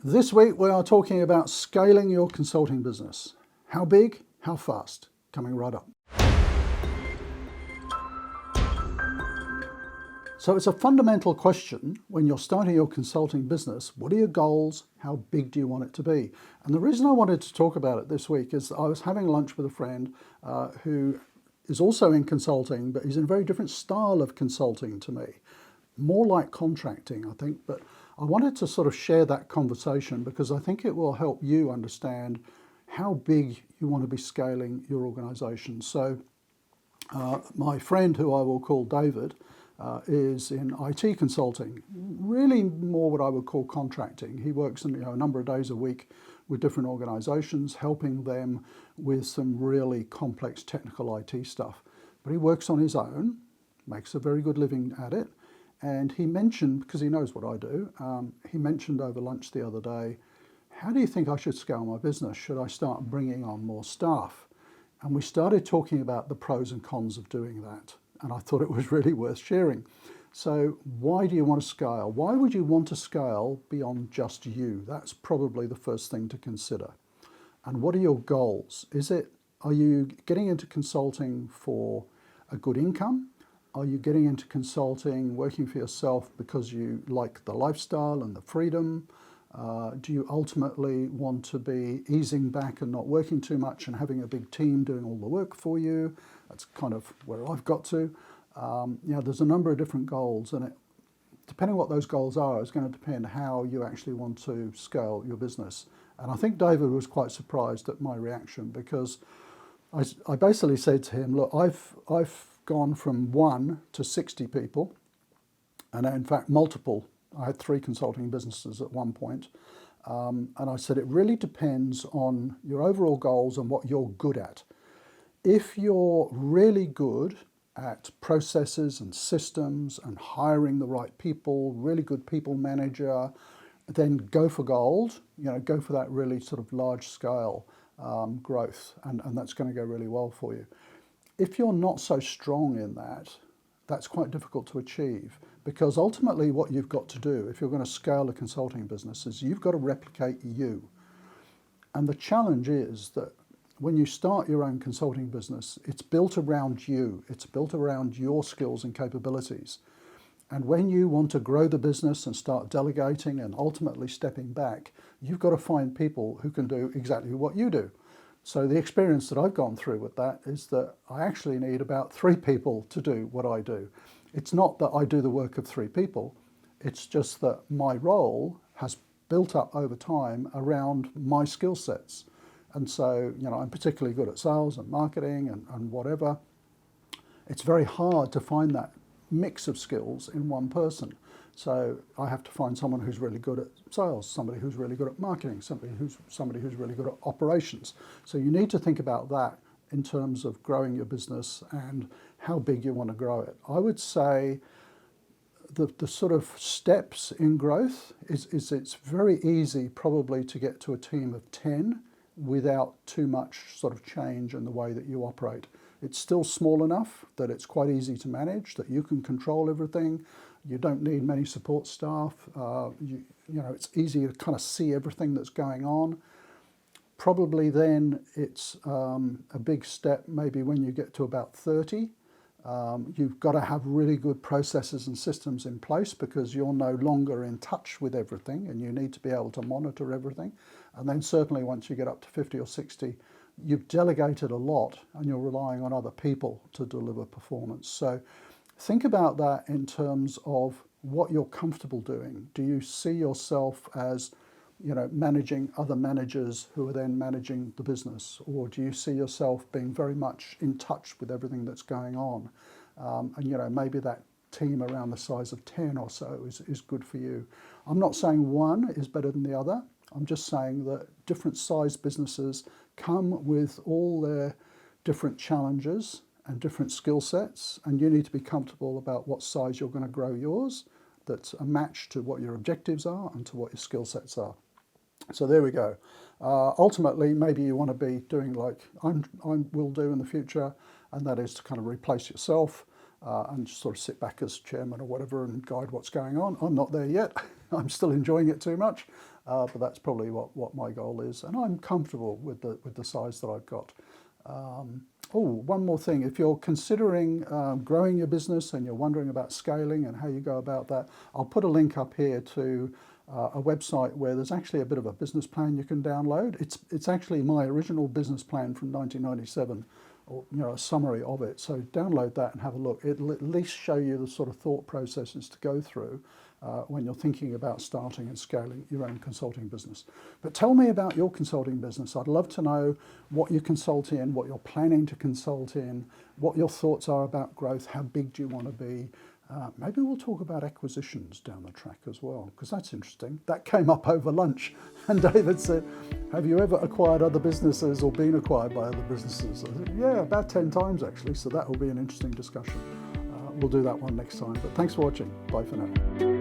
This week we are talking about scaling your consulting business. How big, how fast? Coming right up. So it's a fundamental question when you're starting your consulting business. What are your goals? How big do you want it to be? And the reason I wanted to talk about it this week is I was having lunch with a friend who is also in consulting, but he's in a very different style of consulting to me. More like contracting, I think, but I wanted to sort of share that conversation because I think it will help you understand how big you want to be scaling your organization. So my friend, who I will call David, is in IT consulting, really more what I would call contracting. He works in a number of days a week with different organizations, helping them with some really complex technical IT stuff. But he works on his own, makes a very good living at it. And he mentioned, because he knows what I do, he mentioned over lunch the other day, how do you think I should scale my business? Should I start bringing on more staff? And we started talking about the pros and cons of doing that. And I thought it was really worth sharing. So why do you want to scale? Why would you want to scale beyond just you? That's probably the first thing to consider. And what are your goals? Are you getting into consulting for a good income? Are you getting into consulting, working for yourself because you like the lifestyle and the freedom? Do you ultimately want to be easing back and not working too much and having a big team doing all the work for you? That's kind of where I've got to. There's a number of different goals, and depending what those goals are, is going to depend how you actually want to scale your business. And I think David was quite surprised at my reaction because I basically said to him, look, I've gone from 1 to 60 people, and in fact multiple. I had 3 consulting businesses at one point, and I said it really depends on your overall goals and what you're good at. If you're really good at processes and systems and hiring the right people, really good people manager, then go for gold. Go for that really sort of large scale growth, and that's going to go really well for you. If you're not so strong in that, that's quite difficult to achieve, because ultimately what you've got to do if you're going to scale a consulting business is you've got to replicate you. And the challenge is that when you start your own consulting business, it's built around you. It's built around your skills and capabilities. And when you want to grow the business and start delegating and ultimately stepping back, you've got to find people who can do exactly what you do. So the experience that I've gone through with that is that I actually need about 3 people to do what I do. It's not that I do the work of 3 people. It's just that my role has built up over time around my skill sets. And so, I'm particularly good at sales and marketing and whatever. It's very hard to find that mix of skills in one person. So I have to find someone who's really good at sales, somebody who's really good at marketing, somebody who's really good at operations. So you need to think about that in terms of growing your business and how big you want to grow it. I would say the sort of steps in growth is it's very easy probably to get to a team of 10 without too much sort of change in the way that you operate. It's still small enough that it's quite easy to manage, that you can control everything. You don't need many support staff. It's easy to kind of see everything that's going on. Probably then it's a big step maybe when you get to about 30. You've got to have really good processes and systems in place because you're no longer in touch with everything and you need to be able to monitor everything. And then certainly once you get up to 50 or 60, you've delegated a lot and you're relying on other people to deliver performance. So think about that in terms of what you're comfortable doing. Do you see yourself as, managing other managers who are then managing the business? Or do you see yourself being very much in touch with everything that's going on? And maybe that team around the size of 10 or so is good for you. I'm not saying one is better than the other. I'm just saying that different size businesses come with all their different challenges and different skill sets, and you need to be comfortable about what size you're going to grow yours that's a match to what your objectives are and to what your skill sets are. So there we go. Ultimately, maybe you want to be doing like I will do in the future, and that is to kind of replace yourself and just sort of sit back as chairman or whatever and guide what's going on. I'm not there yet. I'm still enjoying it too much. but that's probably what my goal is. And I'm comfortable with the size that I've got. One more thing. If you're considering growing your business and you're wondering about scaling and how you go about that, I'll put a link up here to a website where there's actually a bit of a business plan you can download. It's actually my original business plan from 1997, or a summary of it. So download that and have a look. It'll at least show you the sort of thought processes to go through when you're thinking about starting and scaling your own consulting business. But tell me about your consulting business. I'd love to know what you consult in, what you're planning to consult in, what your thoughts are about growth, how big do you want to be. Maybe we'll talk about acquisitions down the track as well, because that's interesting. That came up over lunch, and David said, have you ever acquired other businesses or been acquired by other businesses? I said, yeah, about 10 times actually, so that will be an interesting discussion. We'll do that one next time, but thanks for watching. Bye for now.